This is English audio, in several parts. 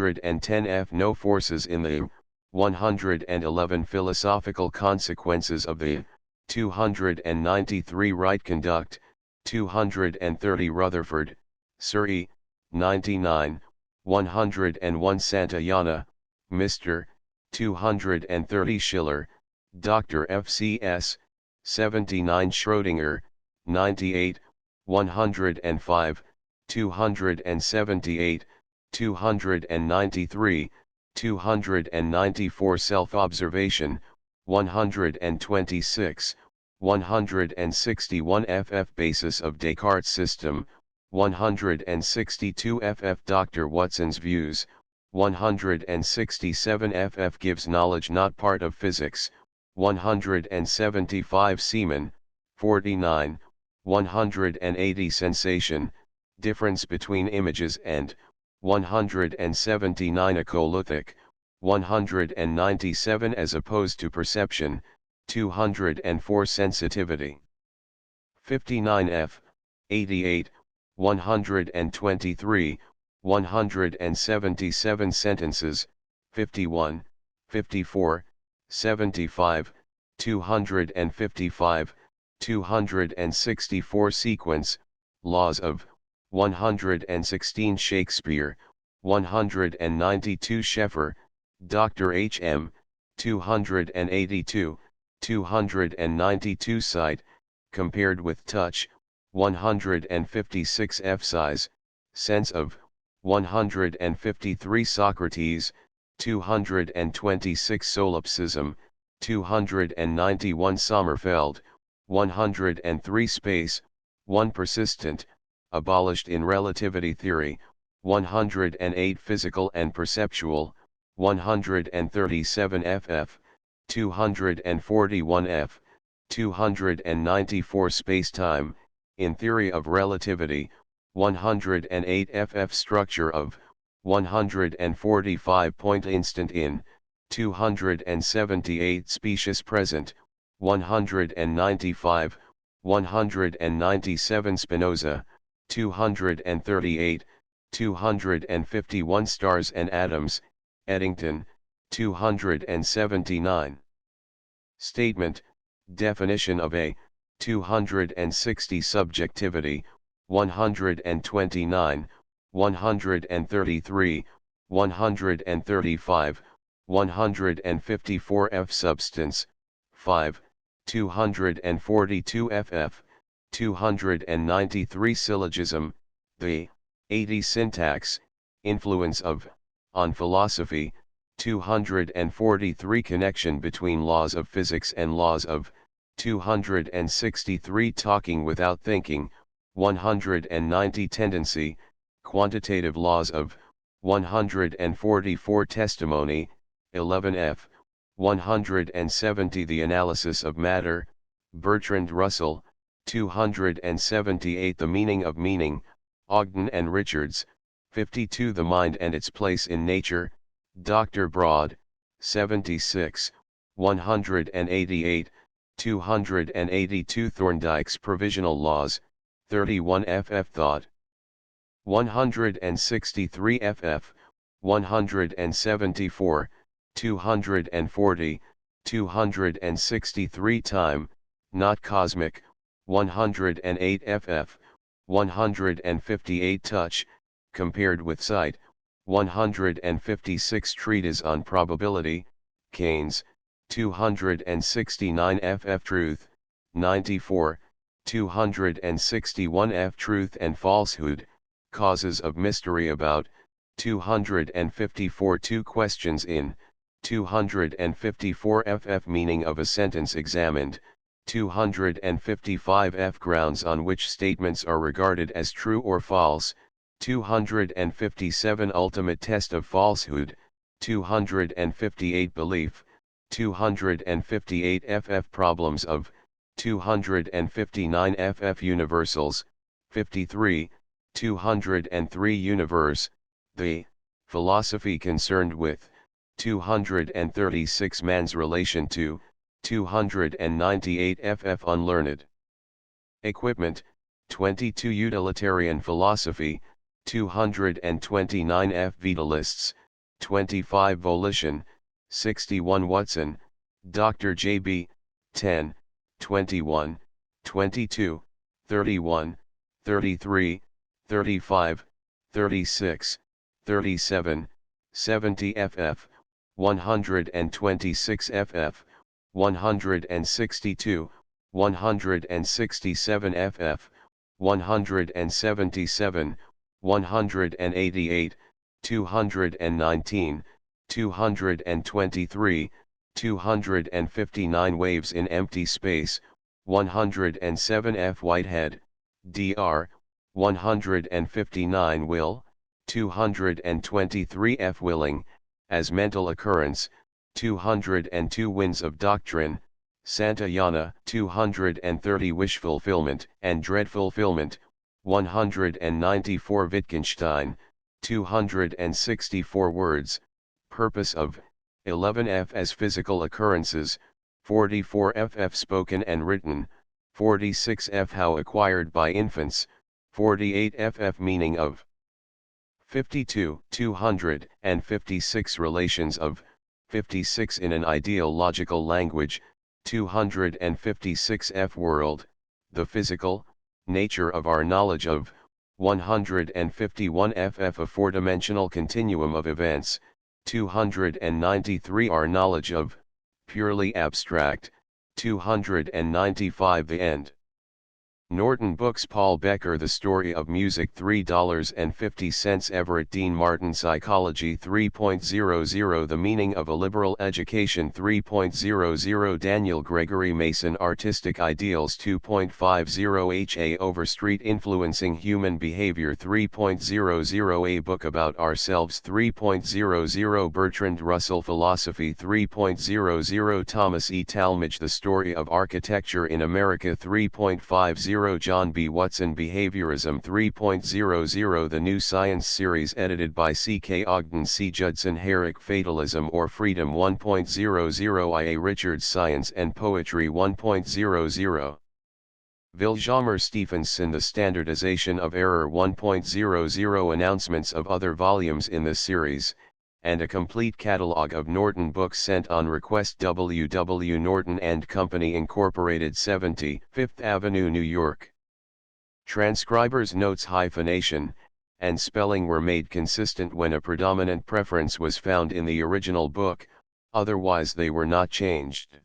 110F No forces in the 111 Philosophical consequences of the 293 Right conduct, 230 Rutherford, Surrey, 99, 101 Santayana, Mr., 230 Schiller, Dr. FCS, 79 Schrödinger, 98, 105, 278, 293, 294 Self-observation, 126, 161 FF Basis of Descartes' system, 162 FF Dr. Watson's views, 167 FF gives knowledge not part of physics, 175 Seaman, 49, 180 Sensation, difference between images and 179 Akoluthic, 197 as opposed to perception, 204 Sensitivity. 59 F, 88, 123, 177 Sentences, 51, 54, 75, 255, 264 Sequence, Laws of 116 Shakespeare, 192 Sheffer, Dr. H. M., 282, 292 Sight, compared with touch, 156 F. Size, sense of, 153 Socrates, 226 Solipsism, 291 Sommerfeld, 103 Space, 1 Persistent, abolished in relativity theory, 108 Physical and perceptual, 137 FF, 241 F, 294 Spacetime, in theory of relativity, 108 FF structure of, 145 point instant in, 278 specious present, 195, 197 Spinoza, 238, 251 Stars and Atoms, Eddington, 279. Statement, definition of a, 260 Subjectivity, 129, 133, 135, 154 F. Substance, 5, 242 FF, 293 Syllogism, the 80 Syntax, Influence of, on philosophy, 243 Connection between laws of physics and laws of, 263 Talking without thinking, 190 Tendency, quantitative laws of, 144 Testimony, 11 F, 170 The analysis of matter, Bertrand Russell, 278 The meaning of meaning, Ogden and Richards, 52 The mind and its place in nature, Dr. Broad, 76, 188, 282 Thorndike's provisional laws, 31 FF Thought, 163 FF, 174, 240, 263 Time, not cosmic, 108 FF, 158 Touch, compared with sight, 156 Treatise on probability, Keynes, 269 FF Truth, 94, 261 F Truth and Falsehood, Causes of Mystery about, 254 Two questions in, 254 FF Meaning of a sentence examined, 255 F Grounds on which statements are regarded as true or false, 257 Ultimate test of falsehood, 258 Belief, 258 FF Problems of, 259 FF Universals, 53, 203 Universe, the philosophy concerned with, 236 Man's relation to, 298 FF Unlearned. Equipment, 22 Utilitarian philosophy, 229 F Vitalists, 25 Volition, 61 Watson, Dr. J.B., 10, 21, 22, 31, 33, 35, 36, 37, 70 ff, 126 ff, 162, 167 ff, 177, 188, 219, 223, 259 Waves in empty space, 107 F Whitehead, Dr., 159 Will, 223 F Willing, as mental occurrence, 202 Winds of Doctrine, Santayana, 230 Wish fulfillment and dread fulfillment, 194 Wittgenstein, 264 Words, purpose of, 11 F as physical occurrences, 44 ff spoken and written, 46 F how acquired by infants, 48 ff meaning of, 52 256 relations of, 56 in an ideal logical language, 256 F world, the physical, nature of our knowledge of, 151 ff a four-dimensional continuum of events, 293 our knowledge of, purely abstract, 295 the end. Norton Books Paul Becker The Story of Music $3.50 Everett Dean Martin Psychology 3.00 The Meaning of a Liberal Education 3.00 Daniel Gregory Mason Artistic Ideals 2.50 H.A. Overstreet Influencing Human Behavior 3.00 A Book About Ourselves 3.00 Bertrand Russell Philosophy 3.00 Thomas E. Talmage The Story of Architecture in America 3.50 John B. Watson Behaviorism 3.00 The New Science Series edited by C. K. Ogden C. Judson Herrick Fatalism or Freedom 1.00 I. A. Richards Science and Poetry 1.00 Vilhjalmur Stephenson The Standardization of Error 1.00 Announcements of other volumes in the series, and a complete catalog of Norton books sent on request W. W. Norton and Company Incorporated 70 Fifth Avenue, New York. Transcribers' notes hyphenation and spelling were made consistent when a predominant preference was found in the original book, otherwise they were not changed.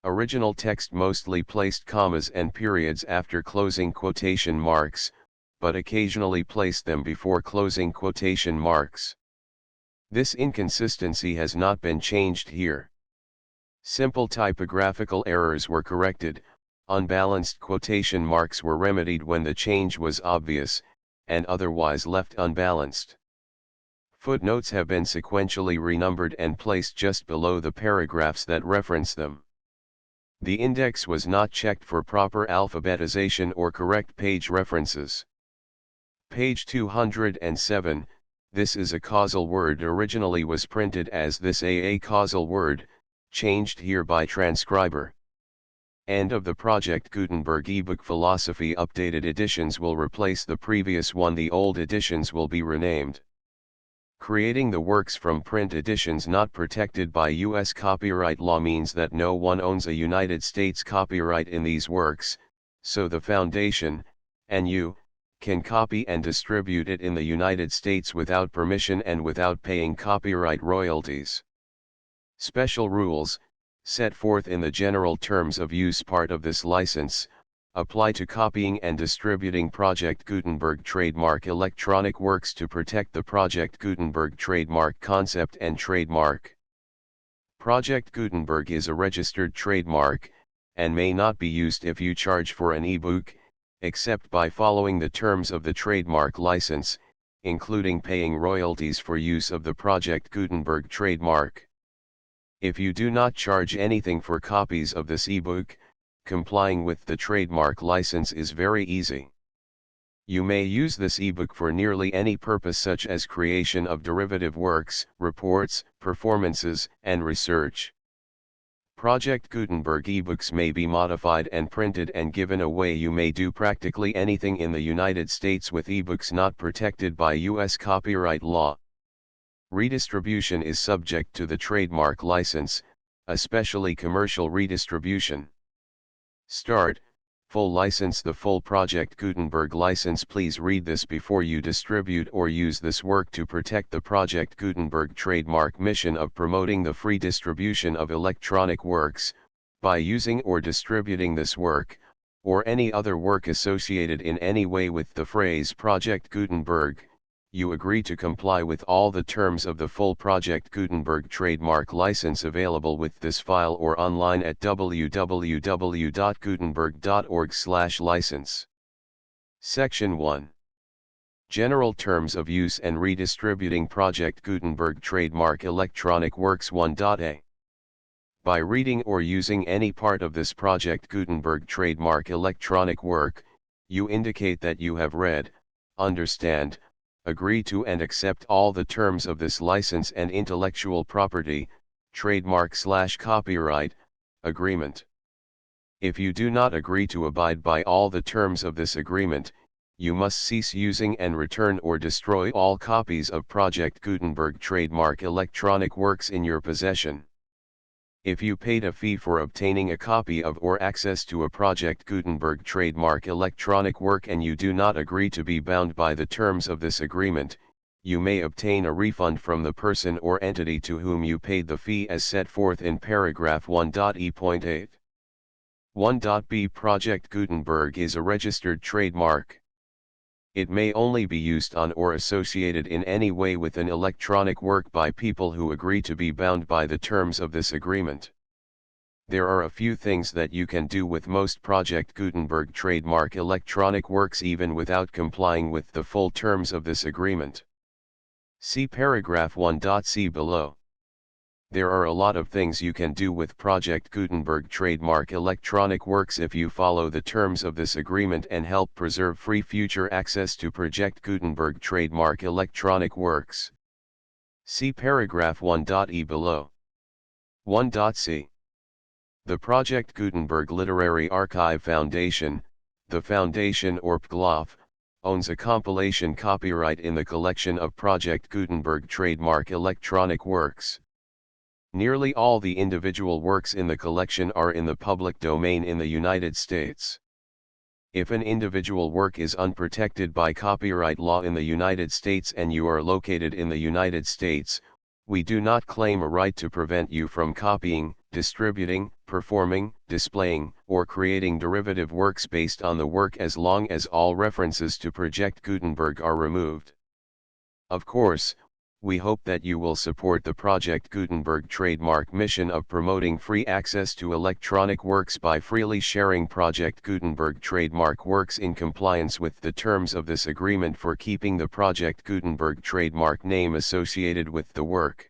Original text mostly placed commas and periods after closing quotation marks, but occasionally placed them before closing quotation marks. This inconsistency has not been changed here. Simple typographical errors were corrected, unbalanced quotation marks were remedied when the change was obvious, and otherwise left unbalanced. Footnotes have been sequentially renumbered and placed just below the paragraphs that reference them. The index was not checked for proper alphabetization or correct page references. Page 207. This is a causal word originally was printed as this a causal word, changed here by transcriber. End of the Project Gutenberg ebook Philosophy Updated editions will replace the previous one. The old editions will be renamed. Creating the works from print editions not protected by U.S. copyright law means that no one owns a United States copyright in these works, so the Foundation, and you, can copy and distribute it in the United States without permission and without paying copyright royalties. Special rules, set forth in the general terms of use part of this license, apply to copying and distributing Project Gutenberg trademark electronic works to protect the Project Gutenberg trademark concept and trademark. Project Gutenberg is a registered trademark, and may not be used if you charge for an ebook, except by following the terms of the trademark license, including paying royalties for use of the Project Gutenberg trademark. If you do not charge anything for copies of this ebook, complying with the trademark license is very easy. You may use this ebook for nearly any purpose such as creation of derivative works, reports, performances, and research. Project Gutenberg ebooks may be modified and printed and given away. You may do practically anything in the United States with ebooks not protected by U.S. copyright law. Redistribution is subject to the trademark license, especially commercial redistribution. Start, full license. The full Project Gutenberg license. Please read this before you distribute or use this work to protect the Project Gutenberg trademark mission of promoting the free distribution of electronic works. By using or distributing this work, or any other work associated in any way with the phrase Project Gutenberg, you agree to comply with all the terms of the full Project Gutenberg trademark license available with this file or online at www.gutenberg.org/license. Section 1. General Terms of Use and Redistributing Project Gutenberg Trademark Electronic Works 1.a. By reading or using any part of this Project Gutenberg trademark electronic work, you indicate that you have read, understand, agree to and accept all the terms of this license and intellectual property, trademark/copyright, agreement. If you do not agree to abide by all the terms of this agreement, you must cease using and return or destroy all copies of Project Gutenberg trademark electronic works in your possession. If you paid a fee for obtaining a copy of or access to a Project Gutenberg trademark electronic work and you do not agree to be bound by the terms of this agreement, you may obtain a refund from the person or entity to whom you paid the fee as set forth in paragraph 1.e.8. 1.b. Project Gutenberg is a registered trademark. It may only be used on or associated in any way with an electronic work by people who agree to be bound by the terms of this agreement. There are a few things that you can do with most Project Gutenberg trademark electronic works even without complying with the full terms of this agreement. See paragraph 1.c below. There are a lot of things you can do with Project Gutenberg trademark electronic works if you follow the terms of this agreement and help preserve free future access to Project Gutenberg trademark electronic works. See paragraph 1.e below. 1.c. The Project Gutenberg Literary Archive Foundation, the Foundation or PGLOF, owns a compilation copyright in the collection of Project Gutenberg trademark electronic works. Nearly all the individual works in the collection are in the public domain in the United States. If an individual work is unprotected by copyright law in the United States and you are located in the United States, we do not claim a right to prevent you from copying, distributing, performing, displaying, or creating derivative works based on the work as long as all references to Project Gutenberg are removed. Of course, we hope that you will support the Project Gutenberg trademark mission of promoting free access to electronic works by freely sharing Project Gutenberg trademark works in compliance with the terms of this agreement for keeping the Project Gutenberg trademark name associated with the work.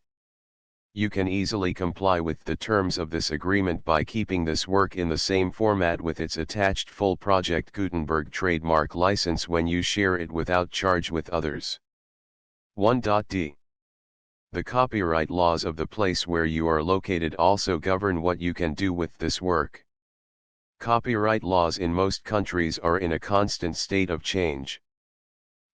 You can easily comply with the terms of this agreement by keeping this work in the same format with its attached full Project Gutenberg trademark license when you share it without charge with others. 1.d. The copyright laws of the place where you are located also govern what you can do with this work. Copyright laws in most countries are in a constant state of change.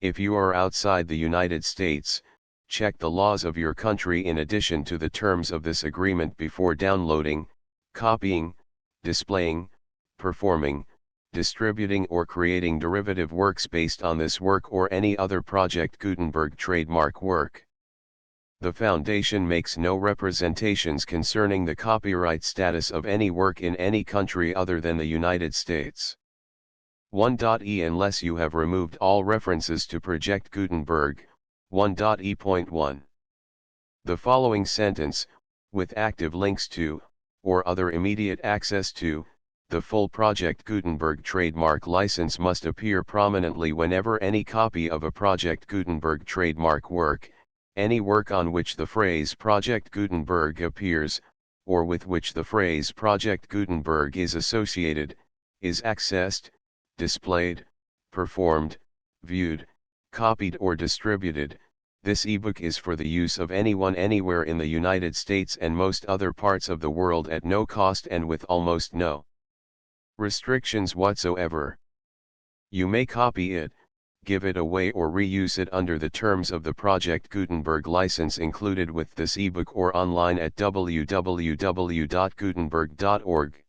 If you are outside the United States, check the laws of your country in addition to the terms of this agreement before downloading, copying, displaying, performing, distributing or creating derivative works based on this work or any other Project Gutenberg trademark work. The Foundation makes no representations concerning the copyright status of any work in any country other than the United States. 1.e. Unless you have removed all references to Project Gutenberg, 1.e.1. The following sentence, with active links to, or other immediate access to, the full Project Gutenberg trademark license must appear prominently whenever any copy of a Project Gutenberg trademark work, any work on which the phrase Project Gutenberg appears, or with which the phrase Project Gutenberg is associated, is accessed, displayed, performed, viewed, copied or distributed. This ebook is for the use of anyone anywhere in the United States and most other parts of the world at no cost and with almost no restrictions whatsoever. You may copy it, give it away or reuse it under the terms of the Project Gutenberg license included with this ebook or online at www.gutenberg.org.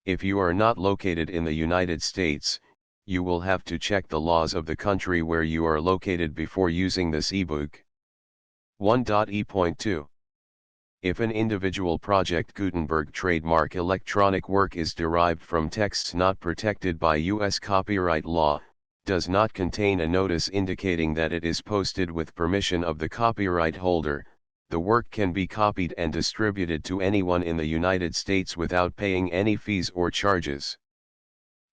If you are not located in the United States, you will have to check the laws of the country where you are located before using this ebook. 1.e.2 If an individual Project Gutenberg trademark electronic work is derived from texts not protected by U.S. copyright law, does not contain a notice indicating that it is posted with permission of the copyright holder, the work can be copied and distributed to anyone in the United States without paying any fees or charges.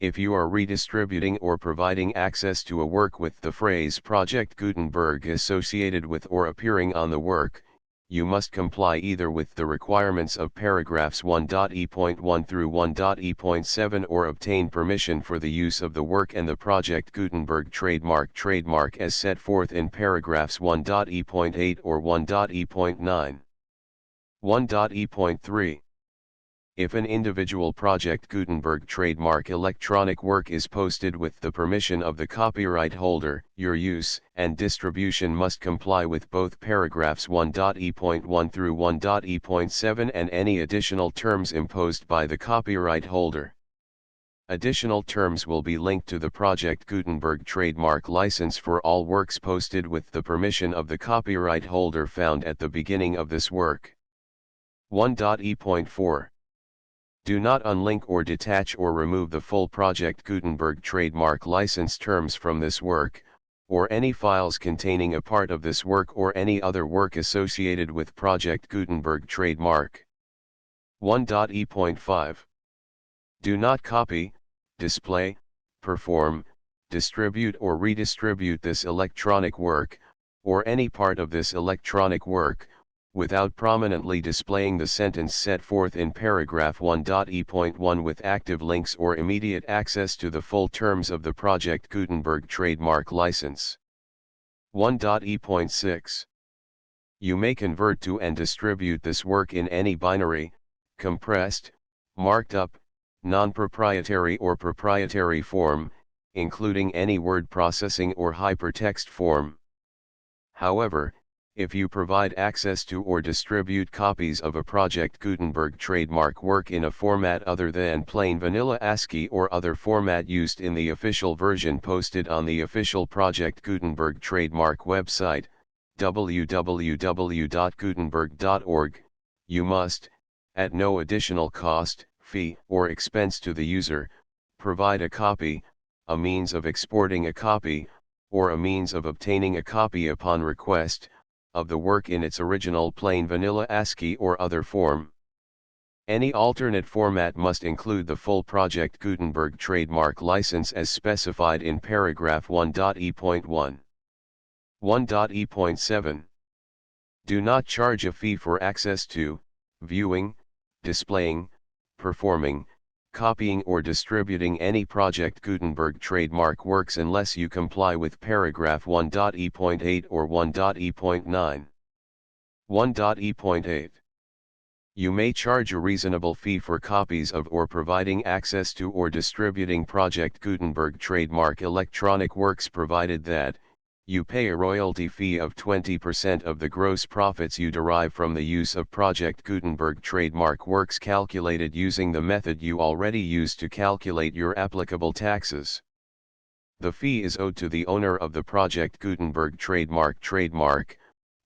If you are redistributing or providing access to a work with the phrase Project Gutenberg associated with or appearing on the work, you must comply either with the requirements of paragraphs 1.e.1 through 1.e.7 or obtain permission for the use of the work and the Project Gutenberg trademark as set forth in paragraphs 1.e.8 or 1.e.9. 1.e.3 If an individual Project Gutenberg trademark electronic work is posted with the permission of the copyright holder, your use and distribution must comply with both paragraphs 1.e.1 through 1.e.7 and any additional terms imposed by the copyright holder. Additional terms will be linked to the Project Gutenberg trademark license for all works posted with the permission of the copyright holder found at the beginning of this work. 1.e.4 Do not unlink or detach or remove the full Project Gutenberg trademark license terms from this work, or any files containing a part of this work or any other work associated with Project Gutenberg trademark. 1.e.5 Do not copy, display, perform, distribute or redistribute this electronic work, or any part of this electronic work, without prominently displaying the sentence set forth in paragraph 1.e.1 with active links or immediate access to the full terms of the Project Gutenberg trademark license. 1.e.6 You may convert to and distribute this work in any binary, compressed, marked up, non-proprietary or proprietary form, including any word processing or hypertext form. However, if you provide access to or distribute copies of a Project Gutenberg trademark work in a format other than plain vanilla ASCII or other format used in the official version posted on the official Project Gutenberg trademark website, www.gutenberg.org, you must, at no additional cost, fee, or expense to the user, provide a copy, a means of exporting a copy, or a means of obtaining a copy upon request, of the work in its original plain vanilla ASCII or other form. Any alternate format must include the full Project Gutenberg trademark license as specified in paragraph 1.e.1. 1.e.7 Do not charge a fee for access to, viewing, displaying, performing, copying or distributing any Project Gutenberg trademark works unless you comply with paragraph 1.e.8 or 1.e.9. 1.e.8 You may charge a reasonable fee for copies of or providing access to or distributing Project Gutenberg trademark electronic works provided that, you pay a royalty fee of 20% of the gross profits you derive from the use of Project Gutenberg trademark works calculated using the method you already use to calculate your applicable taxes. The fee is owed to the owner of the Project Gutenberg trademark,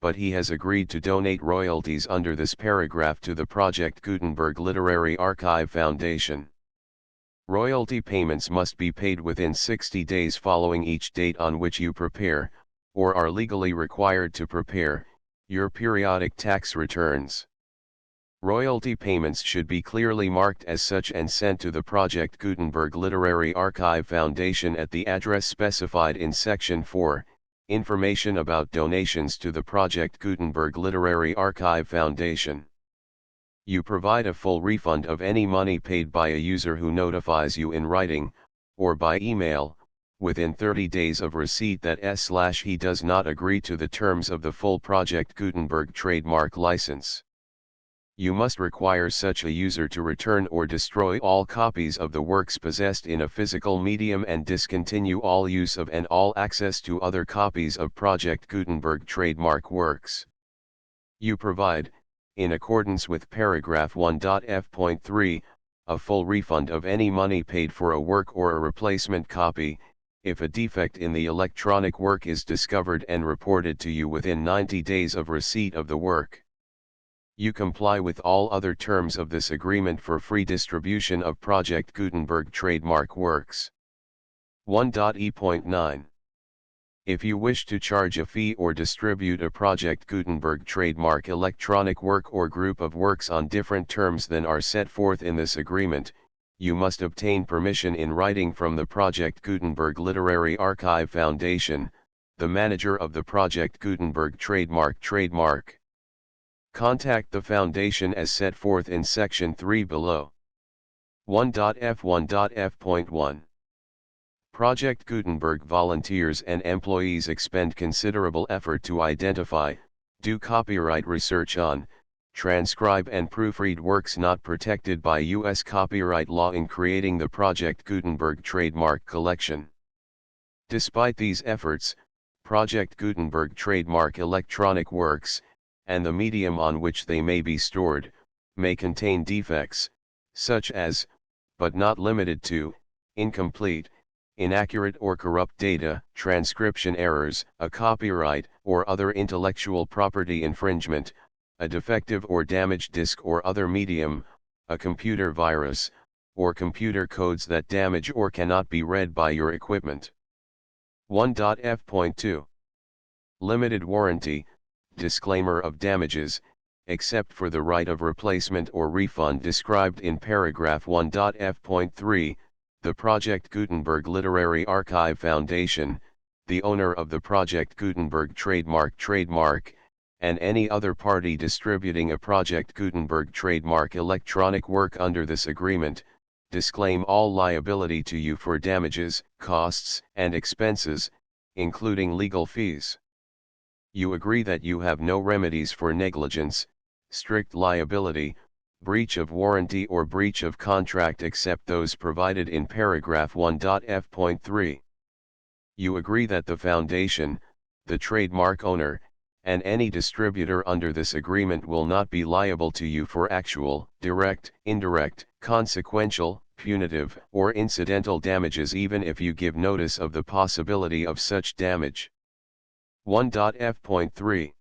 but he has agreed to donate royalties under this paragraph to the Project Gutenberg Literary Archive Foundation. Royalty payments must be paid within 60 days following each date on which you prepare, or are legally required to prepare, your periodic tax returns. Royalty payments should be clearly marked as such and sent to the Project Gutenberg Literary Archive Foundation at the address specified in Section 4, Information about donations to the Project Gutenberg Literary Archive Foundation. You provide a full refund of any money paid by a user who notifies you in writing, or by email, within 30 days of receipt that he does not agree to the terms of the full Project Gutenberg trademark license. You must require such a user to return or destroy all copies of the works possessed in a physical medium and discontinue all use of and all access to other copies of Project Gutenberg trademark works. You provide, in accordance with paragraph 1.f.3, a full refund of any money paid for a work or a replacement copy, if a defect in the electronic work is discovered and reported to you within 90 days of receipt of the work. You comply with all other terms of this agreement for free distribution of Project Gutenberg trademark works. 1.e.9. If you wish to charge a fee or distribute a Project Gutenberg trademark electronic work or group of works on different terms than are set forth in this agreement, you must obtain permission in writing from the Project Gutenberg Literary Archive Foundation, the manager of the Project Gutenberg trademark. Contact the Foundation as set forth in Section 3 below. 1.f1.f.1. Project Gutenberg volunteers and employees expend considerable effort to identify, do copyright research on, transcribe and proofread works not protected by U.S. copyright law in creating the Project Gutenberg trademark collection. Despite these efforts, Project Gutenberg trademark electronic works, and the medium on which they may be stored, may contain defects, such as, but not limited to, incomplete, inaccurate or corrupt data, transcription errors, a copyright or other intellectual property infringement, a defective or damaged disk or other medium, a computer virus, or computer codes that damage or cannot be read by your equipment. 1.f.2. Limited warranty, disclaimer of damages, except for the right of replacement or refund described in paragraph 1.f.3, the Project Gutenberg Literary Archive Foundation, the owner of the Project Gutenberg trademark, and any other party distributing a Project Gutenberg trademark electronic work under this agreement, disclaim all liability to you for damages, costs, and expenses, including legal fees. You agree that you have no remedies for negligence, strict liability, breach of warranty or breach of contract except those provided in paragraph 1.f.3. You agree that the Foundation, the trademark owner, and any distributor under this agreement will not be liable to you for actual, direct, indirect, consequential, punitive, or incidental damages even if you give notice of the possibility of such damage. 1.f.3.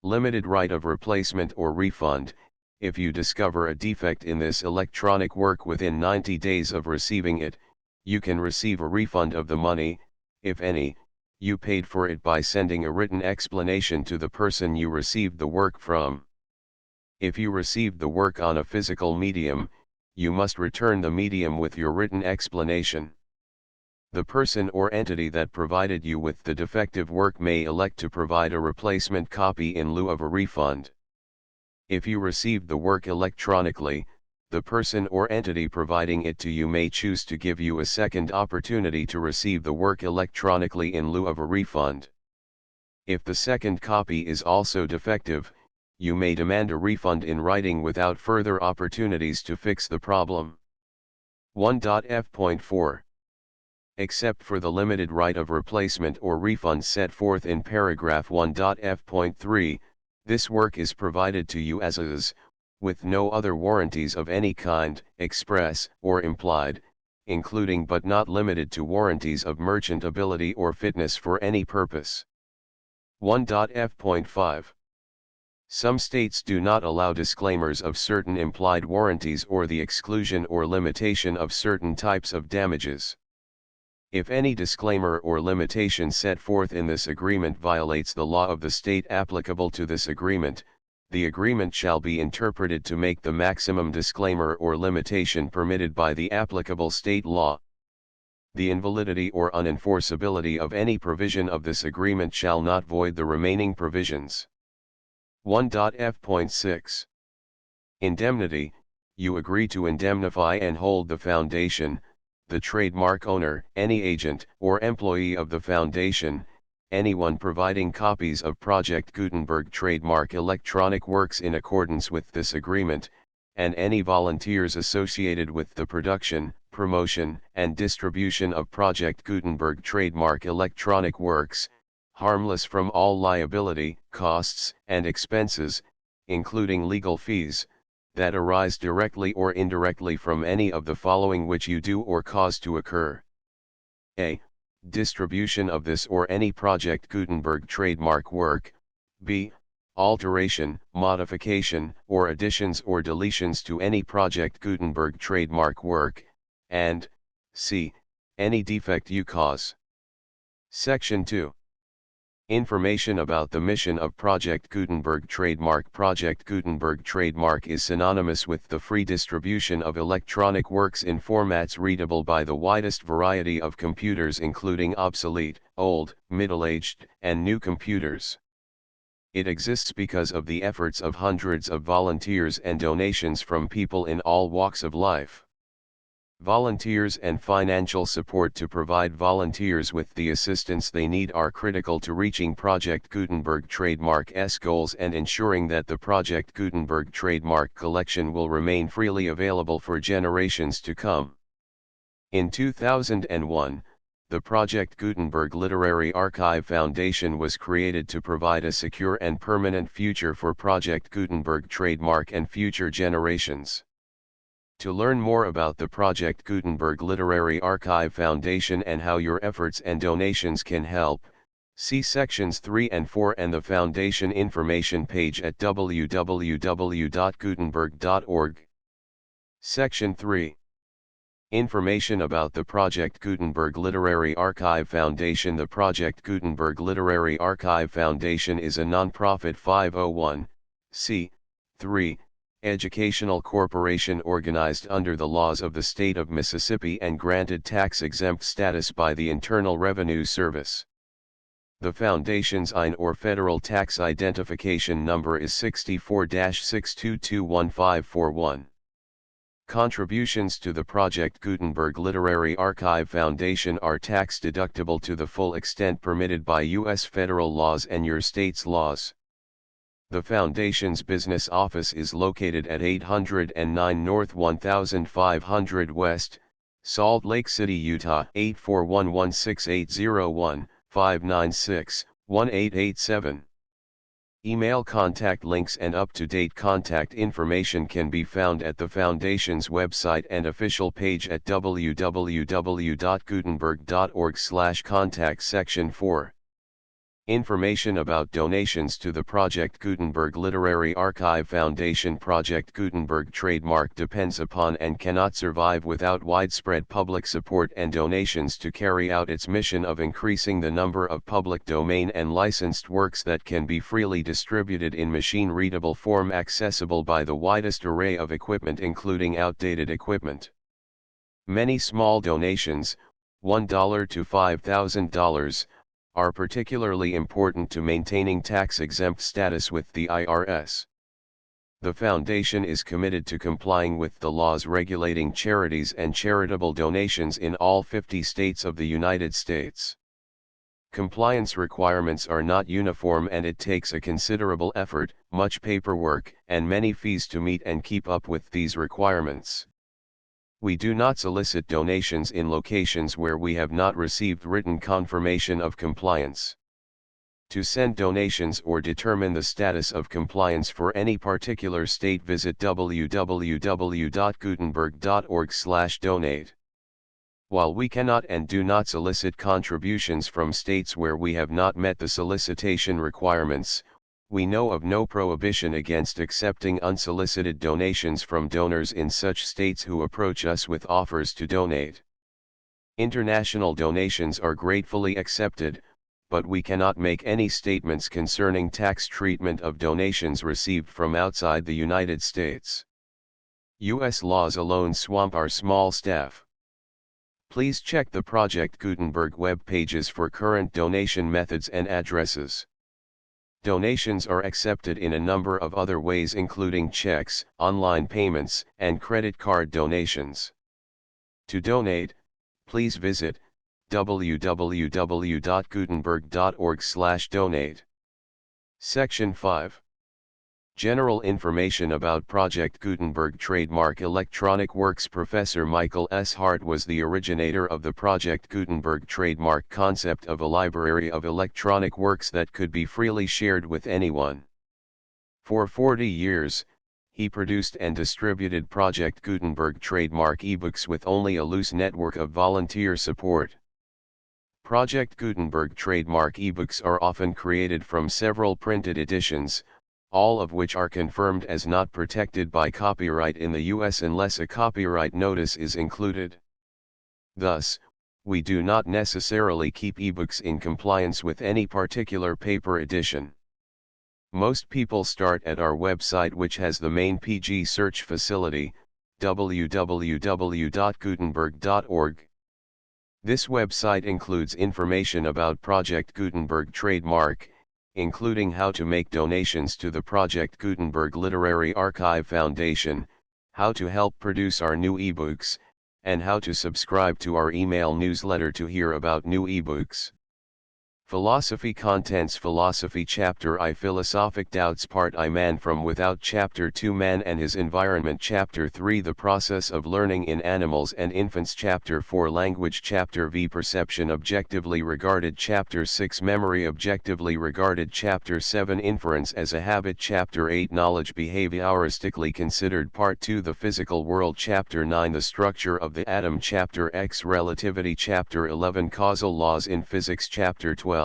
Limited right of replacement or refund. If you discover a defect in this electronic work within 90 days of receiving it, you can receive a refund of the money, if any, you paid for it by sending a written explanation to the person you received the work from. If you received the work on a physical medium, you must return the medium with your written explanation. The person or entity that provided you with the defective work may elect to provide a replacement copy in lieu of a refund. If you received the work electronically, the person or entity providing it to you may choose to give you a second opportunity to receive the work electronically in lieu of a refund. If the second copy is also defective, you may demand a refund in writing without further opportunities to fix the problem. 1.f.4. Except for the limited right of replacement or refund set forth in paragraph 1.f.3, this work is provided to you as is, with no other warranties of any kind, express or implied, including but not limited to warranties of merchantability or fitness for any purpose. 1.f.5. Some states do not allow disclaimers of certain implied warranties or the exclusion or limitation of certain types of damages. If any disclaimer or limitation set forth in this agreement violates the law of the state applicable to this agreement, the agreement shall be interpreted to make the maximum disclaimer or limitation permitted by the applicable state law. The invalidity or unenforceability of any provision of this agreement shall not void the remaining provisions. 1.f.6. Indemnity. You agree to indemnify and hold the Foundation, the trademark owner, any agent or employee of the Foundation, anyone providing copies of Project Gutenberg trademark electronic works in accordance with this agreement, and any volunteers associated with the production, promotion, and distribution of Project Gutenberg trademark electronic works, harmless from all liability, costs, and expenses, including legal fees, that arise directly or indirectly from any of the following which you do or cause to occur. A. Distribution of this or any Project Gutenberg trademark work. B. Alteration, modification, or additions or deletions to any Project Gutenberg trademark work, and C. Any defect you cause. Section 2. Information about the mission of Project Gutenberg trademark. Project Gutenberg trademark is synonymous with the free distribution of electronic works in formats readable by the widest variety of computers, including obsolete, old, middle-aged, and new computers. It exists because of the efforts of hundreds of volunteers and donations from people in all walks of life. Volunteers and financial support to provide volunteers with the assistance they need are critical to reaching Project Gutenberg trademark's goals and ensuring that the Project Gutenberg trademark collection will remain freely available for generations to come. In 2001, the Project Gutenberg Literary Archive Foundation was created to provide a secure and permanent future for Project Gutenberg trademark and future generations. To learn more about the Project Gutenberg Literary Archive Foundation and how your efforts and donations can help, see sections 3 and 4 and the Foundation information page at www.gutenberg.org. Section 3. Information about the Project Gutenberg Literary Archive Foundation. The Project Gutenberg Literary Archive Foundation is a nonprofit 501(c)(3) educational corporation organized under the laws of the state of Mississippi and granted tax-exempt status by the Internal Revenue Service. The Foundation's IN or Federal Tax Identification Number is 64-6221541. Contributions to the Project Gutenberg Literary Archive Foundation are tax-deductible to the full extent permitted by U.S. federal laws and your state's laws. The Foundation's business office is located at 809 North 1500 West, Salt Lake City, Utah 841-16801-596-1887. Email contact links and up-to-date contact information can be found at the Foundation's website and official page at www.gutenberg.org/contact. Section 4. Information about donations to the Project Gutenberg Literary Archive Foundation. Project Gutenberg trademark depends upon and cannot survive without widespread public support and donations to carry out its mission of increasing the number of public domain and licensed works that can be freely distributed in machine-readable form accessible by the widest array of equipment, including outdated equipment. Many small donations, $1 to $5,000, are particularly important to maintaining tax-exempt status with the IRS. The Foundation is committed to complying with the laws regulating charities and charitable donations in all 50 states of the United States. Compliance requirements are not uniform and it takes a considerable effort, much paperwork, and many fees to meet and keep up with these requirements. We do not solicit donations in locations where we have not received written confirmation of compliance. To send donations or determine the status of compliance for any particular state, visit www.gutenberg.org/donate. While we cannot and do not solicit contributions from states where we have not met the solicitation requirements, we know of no prohibition against accepting unsolicited donations from donors in such states who approach us with offers to donate. International donations are gratefully accepted, but we cannot make any statements concerning tax treatment of donations received from outside the United States. U.S. laws alone swamp our small staff. Please check the Project Gutenberg web pages for current donation methods and addresses. Donations are accepted in a number of other ways, including checks, online payments, and credit card donations. To donate, please visit www.gutenberg.org/donate. Section 5. General information about Project Gutenberg Trademark Electronic Works. Professor Michael S. Hart was the originator of the Project Gutenberg trademark concept of a library of electronic works that could be freely shared with anyone. For 40 years, he produced and distributed Project Gutenberg trademark ebooks with only a loose network of volunteer support. Project Gutenberg trademark ebooks are often created from several printed editions, all of which are confirmed as not protected by copyright in the US unless a copyright notice is included. Thus, we do not necessarily keep ebooks in compliance with any particular paper edition. Most people start at our website, which has the main PG search facility, www.gutenberg.org. This website includes information about Project Gutenberg trademark, including how to make donations to the Project Gutenberg Literary Archive Foundation, how to help produce our new ebooks, and how to subscribe to our email newsletter to hear about new ebooks. Philosophy contents. Philosophy Chapter I, Philosophic Doubts Part I, Man from Without. Chapter 2, Man and His Environment. Chapter 3, The Process of Learning in Animals and Infants. Chapter 4, Language. Chapter V, Perception Objectively Regarded. Chapter 6, Memory Objectively Regarded. Chapter 7, Inference as a Habit. Chapter 8, Knowledge Behavioristically Considered. Part 2, The Physical World. Chapter 9, The Structure of the Atom. Chapter X, Relativity. Chapter 11, Causal Laws in Physics. Chapter 12,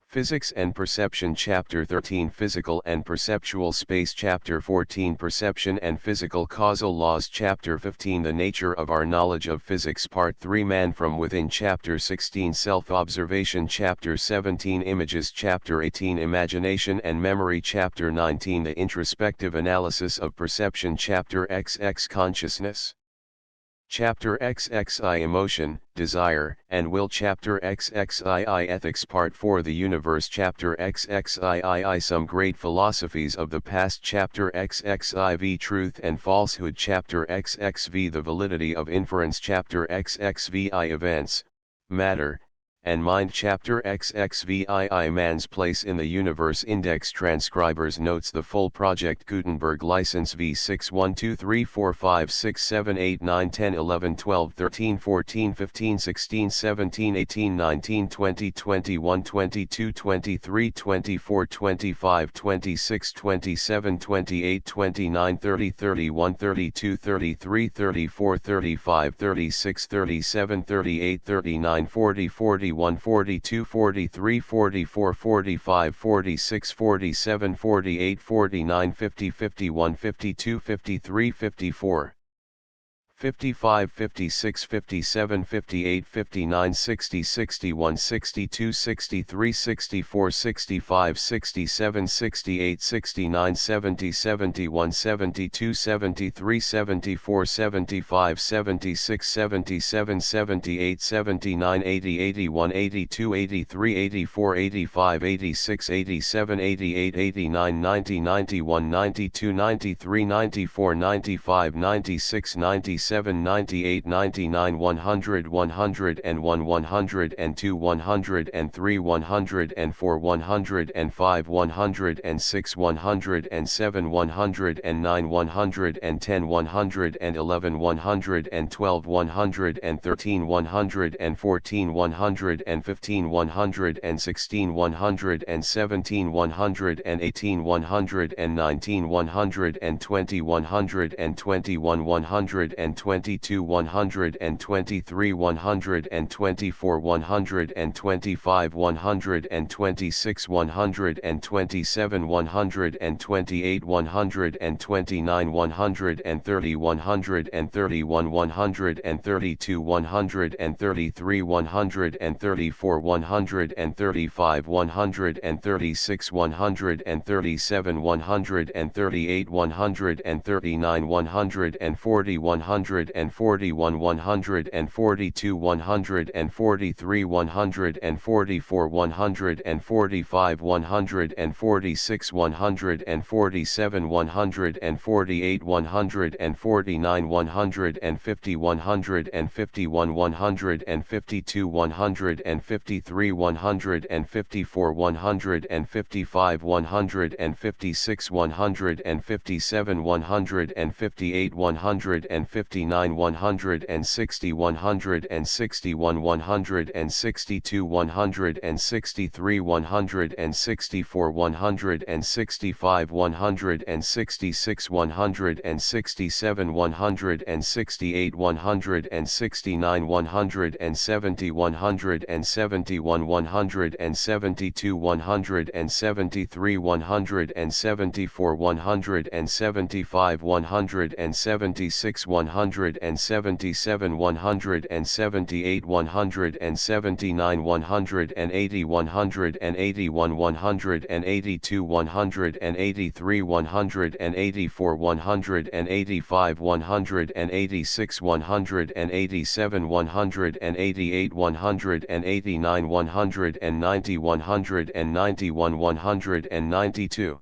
Physics and Perception. Chapter 13, Physical and Perceptual Space. Chapter 14, Perception and Physical Causal Laws. Chapter 15, The Nature of Our Knowledge of Physics. Part 3, Man from Within. Chapter 16, Self-Observation. Chapter 17, Images. Chapter 18, Imagination and Memory. Chapter 19, The Introspective Analysis of Perception. Chapter XX, Consciousness. Chapter XXI, Emotion, Desire, and Will. Chapter XXII, Ethics. Part 4, The Universe. Chapter XXII, Some Great Philosophies of the Past. Chapter XXIV, Truth and Falsehood. Chapter XXV, The Validity of Inference. Chapter XXVI, Events, Matter, and Mind. Chapter XXVII, Man's Place in the Universe. Index. Transcribers Notes. The full Project Gutenberg license V6 1 2 3 4 5 6 7 8 9 10 11 12 13 14 15 16 17 18 19 20 21 22 23 24 25 26 27 28 29 30 31 32 33 34 35 36 37 38 39 40 41 42 43 44 45 46 47 48 49 50 51 52 53 54 55 56 57 58 59 60 61 62 63 64 65 67 68 69 70 71 72 73 74 75 76 77 78 79 80 81 82 83 84 85 86 87 88 89 90 91 92 93 94 95 96 97 98 99 100 101 102 103 104 105 106 107 109 110 111 112 113 114 115 116 117 118 119 120 121 122 123 124 125 126 127 128 129 130 131 132 133 134 135 136 137 138 139 140 141 141 142 143 144 145 146 147 148 149 150 151 152 153 154 155 156 157 158 159 160 161 162 163 164 165 166 167 168 169 170 171 172 173 174 175 176 177 178 179 180 181 182 183 184 185 186 187 188 189 190 191 192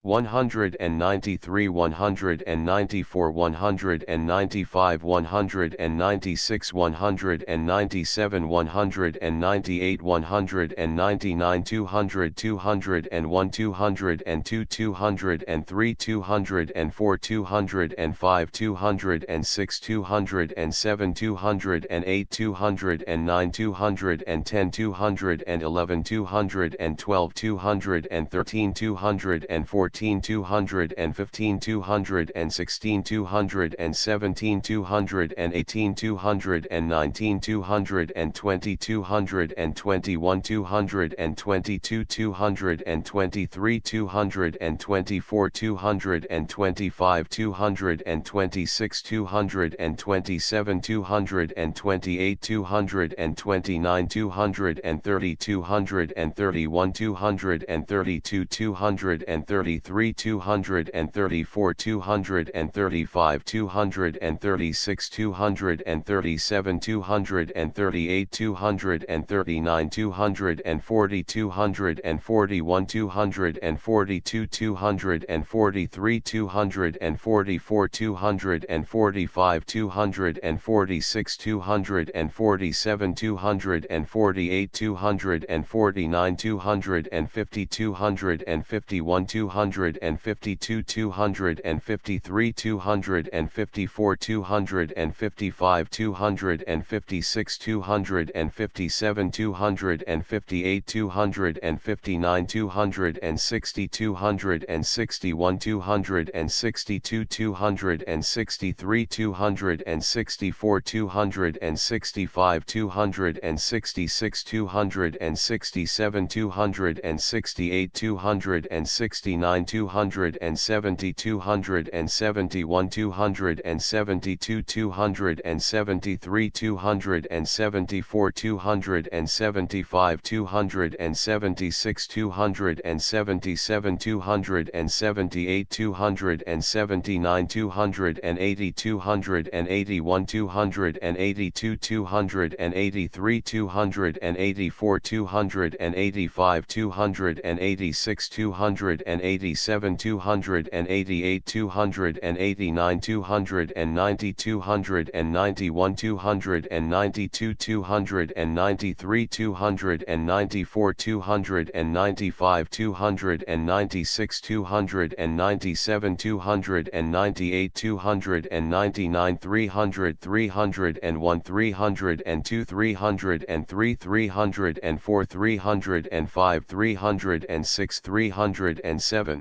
193 194 195 196 197 198 199 200 201 202 203 204 205 206 207 208 209 210 211 212 213 214 215 216 217 218 219 220 221 222 223 224 225 226 227 228 229 230 231 232 233 234 235 236 237 238 239 240 241 242 243 244 245 246 247 248 249 250 251 252 253 254 255 256 257 258 259 260 261 262 263 264 265 266 267 268 269 270 271 272 273 274 275 276 277 278 279 280 281 282 283 284 285 286 287 288 289 290 291 292 293 294 295 296 297 298 299 300 301 302 303 304 305 306 307